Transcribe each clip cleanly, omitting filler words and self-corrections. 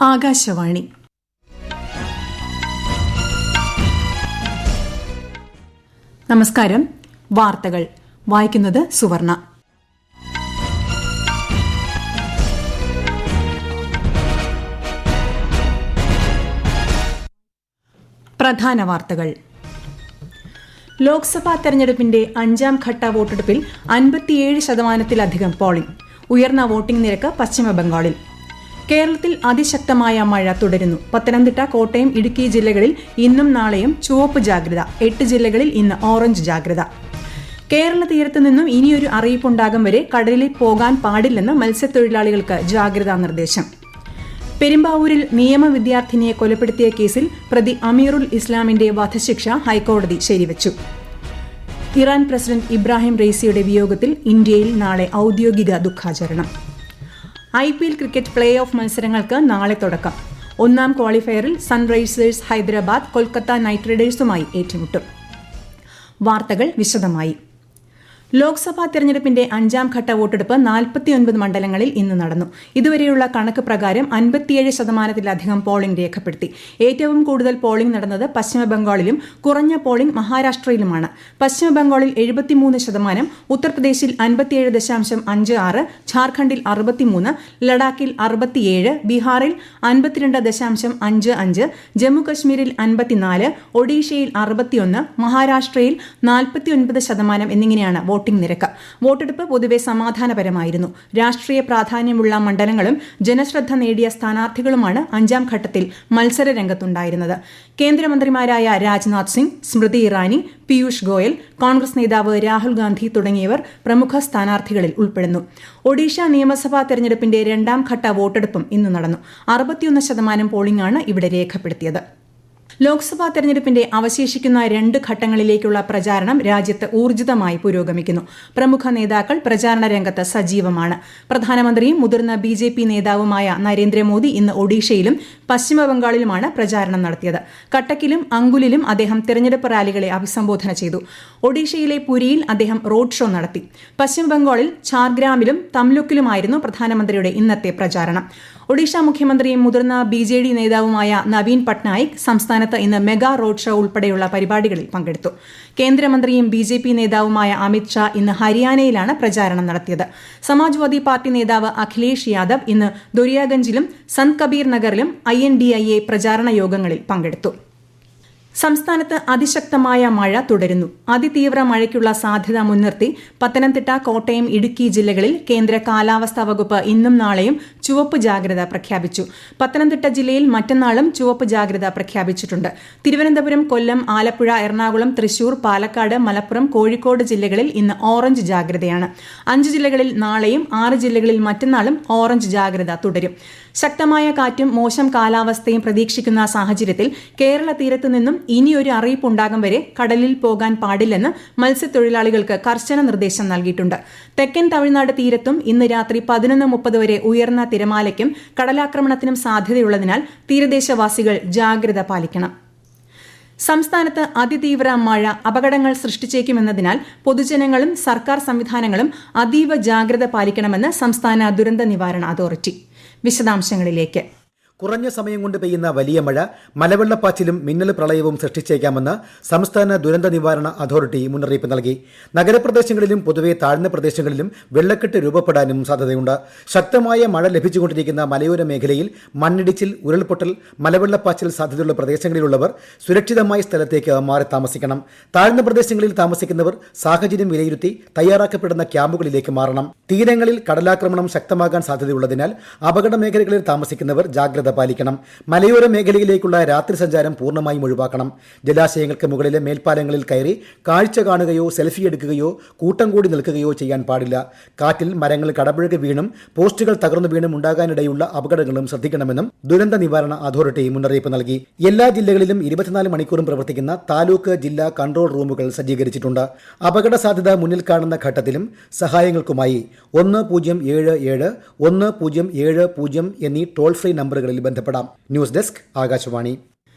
ആകാശവാണി. നമസ്കാരം. വാർത്തകൾ വായിക്കുന്നത് സുവർണ. പ്രധാന വാർത്തകൾ. ലോക്സഭാ തെരഞ്ഞെടുപ്പിന്റെ 5ാം ഘട്ട വോട്ടെടുപ്പിൽ 57% പോളിംഗ്. ഉയർന്ന വോട്ടിംഗ് നിരക്ക് പശ്ചിമബംഗാളിൽ. കേരളത്തിൽ അതിശക്തമായ മഴ തുടരുന്നു. പത്തനംതിട്ട, കോട്ടയം, ഇടുക്കി ജില്ലകളിൽ ഇന്നും നാളെയും ചുവപ്പ് ജാഗ്രത. 8 ജില്ലകളിൽ ഇന്ന് ഓറഞ്ച് ജാഗ്രത. കേരള തീരത്തു നിന്നും ഇനിയൊരു അറിയിപ്പുണ്ടാകും വരെ കടലിൽ പോകാൻ പാടില്ലെന്ന് മത്സ്യത്തൊഴിലാളികൾക്ക് ജാഗ്രതാ നിർദ്ദേശം. പെരുമ്പാവൂരിൽ നിയമ വിദ്യാർത്ഥിനിയെ കൊലപ്പെടുത്തിയ കേസിൽ പ്രതി അമീറുൽ ഇസ്ലാമിന്റെ വധശിക്ഷ ഹൈക്കോടതി ശരിവച്ചു. ഇറാൻ പ്രസിഡന്റ് ഇബ്രാഹിം റെയ്സിയുടെ വിയോഗത്തിൽ ഇന്ത്യയിൽ നാളെ ഔദ്യോഗിക ദുഃഖാചരണം. IPL ക്രിക്കറ്റ് പ്ലേ ഓഫ് മത്സരങ്ങൾക്ക് നാളെ തുടക്കം. 1ാം ക്വാളിഫയറിൽ സൺറൈസേഴ്സ് ഹൈദരാബാദ് കൊൽക്കത്ത നൈറ്റ് റൈഡേഴ്സുമായി ഏറ്റുമുട്ടും. വാർത്തകൾ വിശദമായി. ലോക്സഭാ തെരഞ്ഞെടുപ്പിന്റെ 5ാം ഘട്ട വോട്ടെടുപ്പ് 49 മണ്ഡലങ്ങളിൽ ഇന്ന് നടന്നു. ഇതുവരെയുള്ള കണക്ക് പ്രകാരം 57% പോളിംഗ് രേഖപ്പെടുത്തി. ഏറ്റവും കൂടുതൽ പോളിംഗ് നടന്നത് പശ്ചിമബംഗാളിലും കുറഞ്ഞ പോളിംഗ് മഹാരാഷ്ട്രയിലുമാണ്. പശ്ചിമബംഗാളിൽ 73%, ഉത്തർപ്രദേശിൽ 57.56, ഝാർഖണ്ഡിൽ 63, ലഡാക്കിൽ 67, ബീഹാറിൽ 52.55, ജമ്മുകശ്മീരിൽ 54, ഒഡീഷയിൽ 61, മഹാരാഷ്ട്രയിൽ 49% എന്നിങ്ങനെയാണ് വോട്ടിംഗ് നിരക്ക്. വോട്ടെടുപ്പ് പൊതുവെ സമാധാനപരമായിരുന്നു. രാഷ്ട്രീയ പ്രാധാന്യമുള്ള മണ്ഡലങ്ങളും ജനശ്രദ്ധ നേടിയ സ്ഥാനാർത്ഥികളുമാണ് 5ാം ഘട്ടത്തിൽ മത്സര രംഗത്തുണ്ടായിരുന്നത്. കേന്ദ്രമന്ത്രിമാരായ രാജ്നാഥ് സിംഗ്, സ്മൃതി ഇറാനി, പീയൂഷ് ഗോയൽ, കോൺഗ്രസ് നേതാവ് രാഹുൽ ഗാന്ധി തുടങ്ങിയവർ പ്രമുഖ സ്ഥാനാർത്ഥികളിൽ ഉൾപ്പെടുന്നു. ഒഡീഷ നിയമസഭാ തെരഞ്ഞെടുപ്പിന്റെ 2ാം ഘട്ട വോട്ടെടുപ്പും ഇന്ന് നടന്നു. 61% പോളിംഗാണ് ഇവിടെ രേഖപ്പെടുത്തിയത്. ലോക്സഭാ തെരഞ്ഞെടുപ്പിന്റെ അവശേഷിക്കുന്ന 2 ഘട്ടങ്ങളിലേക്കുള്ള പ്രചാരണം രാജ്യത്ത് ഊർജിതമായി പുരോഗമിക്കുന്നു. പ്രമുഖ നേതാക്കൾ പ്രചാരണ രംഗത്ത് സജീവമാണ്. പ്രധാനമന്ത്രിയും മുതിർന്ന BJP നേതാവുമായ നരേന്ദ്രമോദി ഇന്ന് ഒഡീഷയിലും പശ്ചിമബംഗാളിലുമാണ് പ്രചാരണം നടത്തിയത്. കട്ടക്കിലും അങ്കുലിലും അദ്ദേഹം തെരഞ്ഞെടുപ്പ് റാലികളെ അഭിസംബോധന ചെയ്തു. ഒഡീഷയിലെ പുരിയിൽ അദ്ദേഹം റോഡ് ഷോ നടത്തി. പശ്ചിമബംഗാളിൽ ഛാർഗ്രാമിലും തംലുക്കിലുമായിരുന്നു പ്രധാനമന്ത്രിയുടെ ഇന്നത്തെ പ്രചാരണം. ഒഡീഷ മുഖ്യമന്ത്രിയും മുതിർന്ന BJD നേതാവുമായ നവീൻ പട്നായിക് സംസ്ഥാനത്ത് ഇന്ന് മെഗാ റോഡ് ഷോ ഉൾപ്പെടെയുള്ള പരിപാടികളിൽ പങ്കെടുത്തു. കേന്ദ്രമന്ത്രിയും BJP നേതാവുമായ അമിത് ഷാ ഇന്ന് ഹരിയാനയിലാണ് പ്രചാരണം നടത്തിയത്. സമാജ്വാദി പാർട്ടി നേതാവ് അഖിലേഷ് യാദവ് ഇന്ന് ദൊരിയാഗഞ്ചിലും സന്ത് കബീർ നഗറിലും INDIA പ്രചാരണ യോഗങ്ങളിൽ പങ്കെടുത്തു. സംസ്ഥാനത്ത് അതിശക്തമായ മഴ തുടരുന്നു. അതിതീവ്ര മഴയ്ക്കുള്ള സാധ്യത മുൻനിർത്തി പത്തനംതിട്ട, കോട്ടയം, ഇടുക്കി ജില്ലകളിൽ കേന്ദ്ര കാലാവസ്ഥാ വകുപ്പ് ഇന്നും നാളെയും ചുവപ്പ് ജാഗ്രത പ്രഖ്യാപിച്ചു. പത്തനംതിട്ട ജില്ലയിൽ മറ്റന്നാളും ചുവപ്പ് ജാഗ്രത പ്രഖ്യാപിച്ചിട്ടുണ്ട്. തിരുവനന്തപുരം, കൊല്ലം, ആലപ്പുഴ, എറണാകുളം, തൃശൂർ, പാലക്കാട്, മലപ്പുറം, കോഴിക്കോട് ജില്ലകളിൽ ഇന്ന് ഓറഞ്ച് ജാഗ്രതയാണ്. 5 ജില്ലകളിൽ നാളെയും 6 ജില്ലകളിൽ മറ്റന്നാളും ഓറഞ്ച് ജാഗ്രത തുടരും. ശക്തമായ കാറ്റും മോശം കാലാവസ്ഥയും പ്രതീക്ഷിക്കുന്ന സാഹചര്യത്തിൽ കേരള തീരത്തു നിന്നും ഇനിയൊരു അറിയിപ്പുണ്ടാകും വരെ കടലിൽ പോകാൻ പാടില്ലെന്ന് മത്സ്യത്തൊഴിലാളികൾക്ക് കർശന നിർദ്ദേശം നൽകിയിട്ടുണ്ട്. തെക്കൻ തമിഴ്നാട് തീരത്തും ഇന്ന് രാത്രി 11:30 വരെ ഉയർന്ന തിരമാലയ്ക്കും കടലാക്രമണത്തിനും സാധ്യതയുള്ളതിനാൽ തീരദേശവാസികൾ ജാഗ്രത പാലിക്കണം. സംസ്ഥാനത്ത് അതിതീവ്ര മഴ അപകടങ്ങൾ സൃഷ്ടിച്ചേക്കുമെന്നതിനാൽ പൊതുജനങ്ങളും സർക്കാർ സംവിധാനങ്ങളും അതീവ ജാഗ്രത പാലിക്കണമെന്ന് സംസ്ഥാന ദുരന്ത നിവാരണ അതോറിറ്റി. വിശദാംശങ്ങളിലേക്ക്. കുറഞ്ഞ സമയം കൊണ്ട് പെയ്യുന്ന വലിയ മഴ മലവെള്ളപ്പാച്ചിലും മിന്നൽ പ്രളയവും സൃഷ്ടിച്ചേക്കാമെന്ന് സംസ്ഥാന ദുരന്ത നിവാരണ അതോറിറ്റി മുന്നറിയിപ്പ് നൽകി. നഗരപ്രദേശങ്ങളിലും പൊതുവെ താഴ്ന്ന പ്രദേശങ്ങളിലും വെള്ളക്കെട്ട് രൂപപ്പെടാനും സാധ്യതയുണ്ട്. ശക്തമായ മഴ ലഭിച്ചുകൊണ്ടിരിക്കുന്ന മലയോര മേഖലയിൽ മണ്ണിടിച്ചിൽ, ഉരുൾപൊട്ടൽ, മലവെള്ളപ്പാച്ചിൽ സാധ്യതയുള്ള പ്രദേശങ്ങളിലുള്ളവർ സുരക്ഷിതമായ സ്ഥലത്തേക്ക് മാറി താമസിക്കണം. താഴ്ന്ന പ്രദേശങ്ങളിൽ താമസിക്കുന്നവർ സാഹചര്യം വിലയിരുത്തി തയ്യാറാക്കപ്പെടുന്ന ക്യാമ്പുകളിലേക്ക് മാറണം. തീരങ്ങളിൽ കടലാക്രമണം ശക്തമാകാൻ സാധ്യതയുള്ളതിനാൽ അപകട മേഖലകളിൽ താമസിക്കുന്നവർ ജാഗ്രത പാലിക്കണം. മലയോര മേഖലയിലേക്കുള്ള രാത്രി സഞ്ചാരം പൂർണ്ണമായും ഒഴിവാക്കണം. ജലാശയങ്ങൾക്ക് മുകളിലെ മേൽപ്പാലങ്ങളിൽ കയറി കാഴ്ച കാണുകയോ സെൽഫി എടുക്കുകയോ കൂട്ടം കൂടി നിൽക്കുകയോ ചെയ്യാൻ പാടില്ല. കാറ്റിൽ മരങ്ങൾ കടപുഴകി വീണും പോസ്റ്റുകൾ തകർന്നു വീണും ഉണ്ടാകാനിടയുള്ള അപകടങ്ങളും ശ്രദ്ധിക്കണമെന്നും ദുരന്ത നിവാരണ അതോറിറ്റി മുന്നറിയിപ്പ് നൽകി. എല്ലാ ജില്ലകളിലും 24 മണിക്കൂറും പ്രവർത്തിക്കുന്ന താലൂക്ക്, ജില്ലാ കൺട്രോൾ റൂമുകൾ സജ്ജീകരിച്ചിട്ടുണ്ട്. അപകട സാധ്യത മുന്നിൽ കാണുന്ന ഘട്ടത്തിലും സഹായങ്ങൾക്കുമായി 1077 1070 എന്നീ ടോൾ ഫ്രീ നമ്പറുകളിൽ ബന്ധപ്പെടാം. News desk, Akashvani.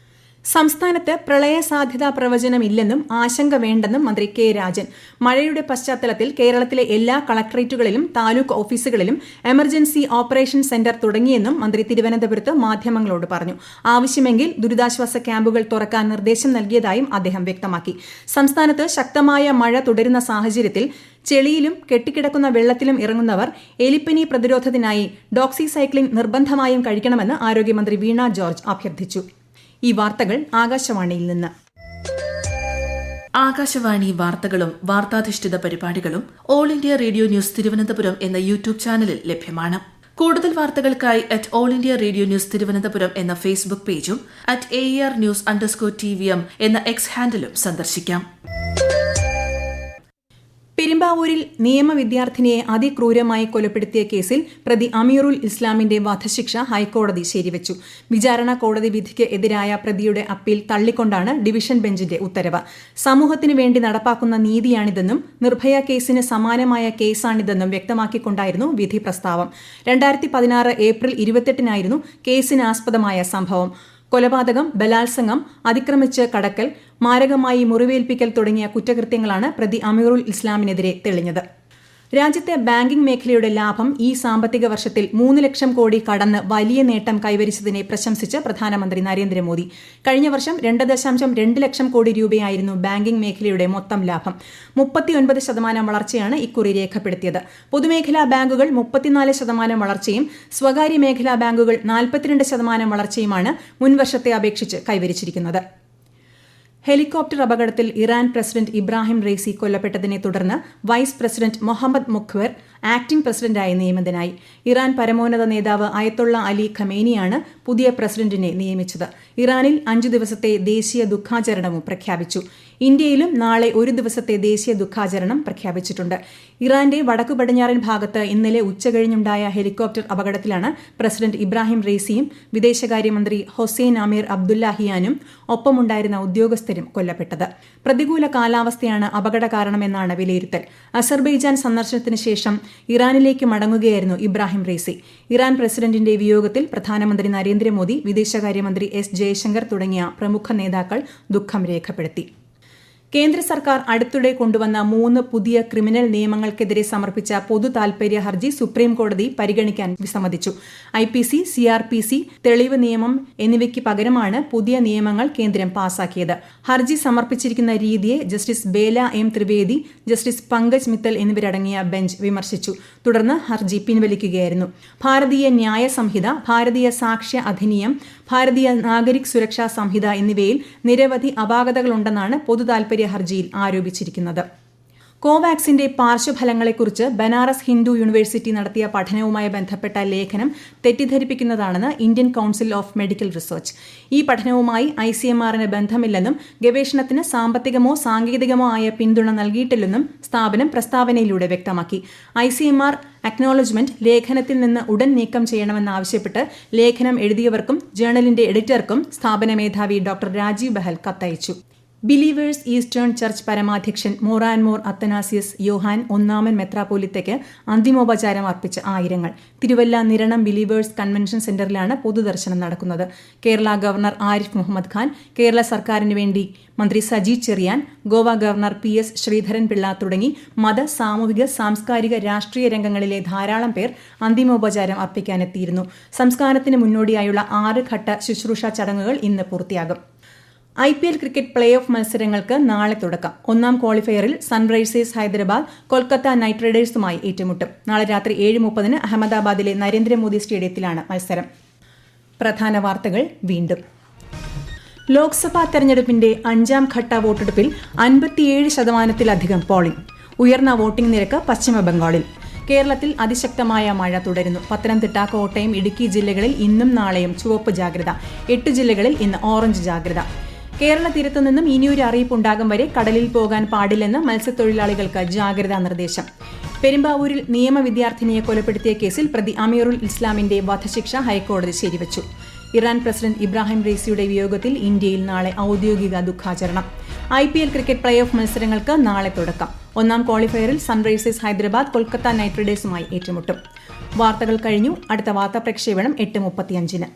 സംസ്ഥാനത്ത് പ്രളയ സാധ്യതാ പ്രവചനമില്ലെന്നും ആശങ്ക വേണ്ടെന്നും മന്ത്രി കെ രാജൻ. മഴയുടെ പശ്ചാത്തലത്തിൽ കേരളത്തിലെ എല്ലാ കളക്ടറേറ്റുകളിലും താലൂക്ക് ഓഫീസുകളിലും എമർജൻസി ഓപ്പറേഷൻ സെന്റർ തുടങ്ങിയെന്നും മന്ത്രി തിരുവനന്തപുരത്ത് മാധ്യമങ്ങളോട് പറഞ്ഞു. ആവശ്യമെങ്കിൽ ദുരിതാശ്വാസ ക്യാമ്പുകൾ തുറക്കാൻ നിർദ്ദേശം നൽകിയതായും അദ്ദേഹം വ്യക്തമാക്കി. സംസ്ഥാനത്ത് ശക്തമായ മഴ തുടരുന്ന സാഹചര്യത്തിൽ ചെളിയിലും കെട്ടിക്കിടക്കുന്ന വെള്ളത്തിലും ഇറങ്ങുന്നവർ എലിപ്പനി പ്രതിരോധത്തിനായി ഡോക്സിസൈക്ലിൻ നിർബന്ധമായും കഴിക്കണമെന്ന് ആരോഗ്യമന്ത്രി വീണ ജോർജ് അഭ്യർത്ഥിച്ചു. ഈ വാർത്തകൾ ആകാശവാണിയിൽ നിന്ന്. ആകാശവാണി വാർത്തകളും വാർത്താധിഷ്ഠിത പരിപാടികളും all India radio news Thiruvananthapuram എന്ന യൂട്യൂബ് ചാനലിൽ ലഭ്യമാണ്. കൂടുതൽ വാർത്തകൾക്കായി @AllIndia Radio News തിരുവനന്തപുരം എന്ന ഫേസ്ബുക്ക് പേജും @AER_TVM എന്ന എക്സ് ഹാൻഡിലും സന്ദർശിക്കാം. പെരുമ്പാവൂരിൽ നിയമ വിദ്യാർത്ഥിനിയെ അതിക്രൂരമായി കൊലപ്പെടുത്തിയ കേസിൽ പ്രതി അമീറുൽ ഇസ്ലാമിന്റെ വധശിക്ഷ ഹൈക്കോടതി ശരിവച്ചു. വിചാരണ കോടതി വിധിക്ക് എതിരായ പ്രതിയുടെ അപ്പീൽ തള്ളിക്കൊണ്ടാണ് ഡിവിഷൻ ബെഞ്ചിന്റെ ഉത്തരവ്. സമൂഹത്തിനു വേണ്ടി നടപ്പാക്കുന്ന നീതിയാണിതെന്നും നിർഭയ കേസിന് സമാനമായ കേസാണിതെന്നും വ്യക്തമാക്കിക്കൊണ്ടായിരുന്നു വിധി പ്രസ്താവം. 2016 ഏപ്രിൽ 28-നായിരുന്നു കേസിനാസ്പദമായ സംഭവം. കൊലപാതകം, ബലാത്സംഗം, അതിക്രമിച്ച് കടക്കൽ, മാരകമായി മുറിവേൽപ്പിക്കൽ തുടങ്ങിയ കുറ്റകൃത്യങ്ങളാണ് പ്രതി അമീറുൽ ഇസ്ലാമിനെതിരെ തെളിഞ്ഞത്. രാജ്യത്തെ ബാങ്കിംഗ് മേഖലയുടെ ലാഭം ഈ സാമ്പത്തിക വർഷത്തിൽ 3 ലക്ഷം കോടി കടന്ന് വലിയ നേട്ടം കൈവരിച്ചതിനെ പ്രശംസിച്ച് പ്രധാനമന്ത്രി നരേന്ദ്രമോദി. കഴിഞ്ഞ വർഷം 2.2 ലക്ഷം കോടി രൂപയായിരുന്നു ബാങ്കിംഗ് മേഖലയുടെ മൊത്തം ലാഭം. 39% വളർച്ചയാണ് ഇക്കുറി രേഖപ്പെടുത്തിയത്. പൊതുമേഖലാ ബാങ്കുകൾ 34% വളർച്ചയും സ്വകാര്യ മേഖലാ ബാങ്കുകൾ 42% വളർച്ചയുമാണ് മുൻവർഷത്തെ അപേക്ഷിച്ച് കൈവരിച്ചിരിക്കുന്നത്. ഹെലികോപ്റ്റർ അപകടത്തിൽ ഇറാൻ പ്രസിഡന്റ് ഇബ്രാഹിം റെയ്സി കൊല്ലപ്പെട്ടതിനെ തുടർന്ന് വൈസ് പ്രസിഡന്റ് മൊഹമ്മദ് മുഖ്വർ ആക്ടിംഗ് പ്രസിഡന്റായി നിയമിതനായി. ഇറാൻ പരമോന്നത നേതാവ് അയതൊള്ള അലി ഖമേനിയാണ് പുതിയ പ്രസിഡന്റിനെ നിയമിച്ചത്. ഇറാനിൽ 5 ദിവസത്തെ ദേശീയ ദുഃഖാചരണവും പ്രഖ്യാപിച്ചു. ഇന്ത്യയിലും നാളെ 1 ദിവസത്തെ ദേശീയ ദുഃഖാചരണം പ്രഖ്യാപിച്ചിട്ടുണ്ട്. ഇറാന്റെ വടക്കു പടിഞ്ഞാറൻ ഭാഗത്ത് ഇന്നലെ ഉച്ചകഴിഞ്ഞുണ്ടായ ഹെലികോപ്റ്റർ അപകടത്തിലാണ് പ്രസിഡന്റ് ഇബ്രാഹിം റെയ്സിയും വിദേശകാര്യമന്ത്രി ഹൊസൈൻ അമീർ അബ്ദുല്ലാഹിയാനും ഒപ്പമുണ്ടായിരുന്ന ഉദ്യോഗസ്ഥരും കൊല്ലപ്പെട്ടത്. പ്രതികൂല കാലാവസ്ഥയാണ് അപകട കാരണമെന്നാണ് വിലയിരുത്തൽ. അസർബൈജാൻ സന്ദർശനത്തിന് ശേഷം ഇറാനിലേക്ക് മടങ്ങുകയായിരുന്നു ഇബ്രാഹിം റെയ്സി. ഇറാൻ പ്രസിഡന്റിന്റെ വിയോഗത്തിൽ പ്രധാനമന്ത്രി നരേന്ദ്രമോദി, വിദേശകാര്യമന്ത്രി എസ് ജയശങ്കർ തുടങ്ങിയ പ്രമുഖ നേതാക്കൾ ദുഃഖം രേഖപ്പെടുത്തി. കേന്ദ്ര സർക്കാർ അടുത്തിടെ കൊണ്ടുവന്ന 3 പുതിയ ക്രിമിനൽ നിയമങ്ങൾക്കെതിരെ സമർപ്പിച്ച പൊതു താൽപര്യ ഹർജി സുപ്രീംകോടതി പരിഗണിക്കാൻ വിസമ്മതിച്ചു. IPC, CRPC, തെളിവ് നിയമം എന്നിവയ്ക്ക് പകരമാണ് പുതിയ നിയമങ്ങൾ കേന്ദ്രം പാസാക്കിയത്. ഹർജി സമർപ്പിച്ചിരിക്കുന്ന രീതിയെ justice Bela M Trivedi, justice Pankaj Mittal എന്നിവരടങ്ങിയ ബെഞ്ച് വിമർശിച്ചു. തുടർന്ന് ഹർജി പിൻവലിക്കുകയായിരുന്നു. ഭാരതീയ ന്യായ സംഹിത, ഭാരതീയ സാക്ഷ്യ അധിനിയം, ഭാരതീയ നാഗരിക് സുരക്ഷാ സംഹിത എന്നിവയിൽ നിരവധി അപാകതകളുണ്ടെന്നാണ് പൊതു താൽപര്യ ഹർജിയിൽ ആരോപിച്ചിരിക്കുന്നത്. കോവാക്സിന്റെ പാർശ്വഫലങ്ങളെക്കുറിച്ച് ബനാറസ് ഹിന്ദു യൂണിവേഴ്സിറ്റി നടത്തിയ പഠനവുമായി ബന്ധപ്പെട്ട ലേഖനം തെറ്റിദ്ധരിപ്പിക്കുന്നതാണെന്ന് Indian council of medical research. ഈ പഠനവുമായി ICMR-ന് ബന്ധമില്ലെന്നും ഗവേഷണത്തിന് സാമ്പത്തികമോ സാങ്കേതികമോ ആയ പിന്തുണ നൽകിയിട്ടില്ലെന്നും സ്ഥാപനം പ്രസ്താവനയിലൂടെ വ്യക്തമാക്കി. ICMR അക്നോളജ്മെന്റ് ലേഖനത്തിൽ നിന്ന് ഉടൻ നീക്കം ചെയ്യണമെന്നാവശ്യപ്പെട്ട് ലേഖനം എഴുതിയവർക്കും ജേണലിന്റെ എഡിറ്റർക്കും സ്ഥാപന മേധാവി ഡോക്ടർ രാജീവ് ബഹൽ കത്തയച്ചു. ബിലീവേഴ്സ് ഈസ്റ്റേൺ ചർച്ച് പരമാധ്യക്ഷൻ മോറാൻമോർ അത്തനാസിയസ് യോഹാൻ 1-ാമൻ മെത്രാപ്പോലിത്തയ്ക്ക് അന്തിമോപചാരം അർപ്പിച്ച ആയിരങ്ങൾ. തിരുവല്ല നിരണം ബിലീവേഴ്സ് കൺവെൻഷൻ സെന്ററിലാണ് പൊതുദർശനം നടക്കുന്നത്. കേരള ഗവർണർ ആരിഫ് മുഹമ്മദ് ഖാൻ, കേരള സർക്കാരിന് വേണ്ടി മന്ത്രി സജി ചെറിയാൻ, ഗോവ ഗവർണർ PS ശ്രീധരൻപിള്ള തുടങ്ങി മത, സാമൂഹിക, സാംസ്കാരിക, രാഷ്ട്രീയ രംഗങ്ങളിലെ ധാരാളം പേർ അന്തിമോപചാരം അർപ്പിക്കാനെത്തിയിരുന്നു. സംസ്കാരത്തിന് മുന്നോടിയായുള്ള 6 ഘട്ട ശുശ്രൂഷ ചടങ്ങുകൾ ഇന്ന് പൂർത്തിയാകും. IPL ക്രിക്കറ്റ് പ്ലേ ഓഫ് മത്സരങ്ങൾക്ക് നാളെ തുടക്കം. 1-ാം ക്വാളിഫയറിൽ സൺറൈസേഴ്സ് ഹൈദരാബാദ് കൊൽക്കത്ത നൈറ്റ് റൈഡേഴ്സുമായി ഏറ്റുമുട്ടും. നാളെ രാത്രി 7:30 അഹമ്മദാബാദിലെ നരേന്ദ്രമോദി സ്റ്റേഡിയത്തിലാണ് മത്സരം. പ്രധാന വാർത്തകൾ വീണ്ടും. ലോക്സഭാ തെരഞ്ഞെടുപ്പിന്റെ 5-ാം ഘട്ട വോട്ടെടുപ്പിൽ 57% പോളിംഗ്. ഉയർന്ന വോട്ടിംഗ് നിരക്ക് പശ്ചിമബംഗാളിൽ. കേരളത്തിൽ അതിശക്തമായ മഴ തുടരുന്നു. പത്തനംതിട്ട, കോട്ടയം, ഇടുക്കി ജില്ലകളിൽ ഇന്നും നാളെയും ചുവപ്പ് ജാഗ്രത. 8 ജില്ലകളിൽ ഇന്ന് ഓറഞ്ച് ജാഗ്രത. കേരള തീരത്തു നിന്നും ഇനിയൊരു അറിയിപ്പുണ്ടാകും വരെ കടലിൽ പോകാൻ പാടില്ലെന്ന് മത്സ്യത്തൊഴിലാളികൾക്ക് ജാഗ്രതാ നിർദ്ദേശം. പെരുമ്പാവൂരിൽ നിയമ വിദ്യാർത്ഥിനിയെ കൊലപ്പെടുത്തിയ കേസിൽ പ്രതി അമീറുൽ ഇസ്ലാമിന്റെ വധശിക്ഷ ഹൈക്കോടതി ശരിവച്ചു. ഇറാൻ പ്രസിഡന്റ് ഇബ്രാഹിം റെയ്സിയുടെ വിയോഗത്തിൽ ഇന്ത്യയിൽ നാളെ ഔദ്യോഗിക ദുഃഖാചരണം. IPL ക്രിക്കറ്റ് പ്ലേ ഓഫ് മത്സരങ്ങൾക്ക് നാളെ തുടക്കം. 1-ാം ക്വാളിഫയറിൽ സൺറൈസേഴ്സ് ഹൈദരാബാദ് കൊൽക്കത്ത നൈറ്റ് റൈഡേഴ്സുമായി ഏറ്റുമുട്ടും. വാർത്തകൾ കഴിഞ്ഞു. അടുത്ത വാർത്താ പ്രക്ഷേപണം 8:35.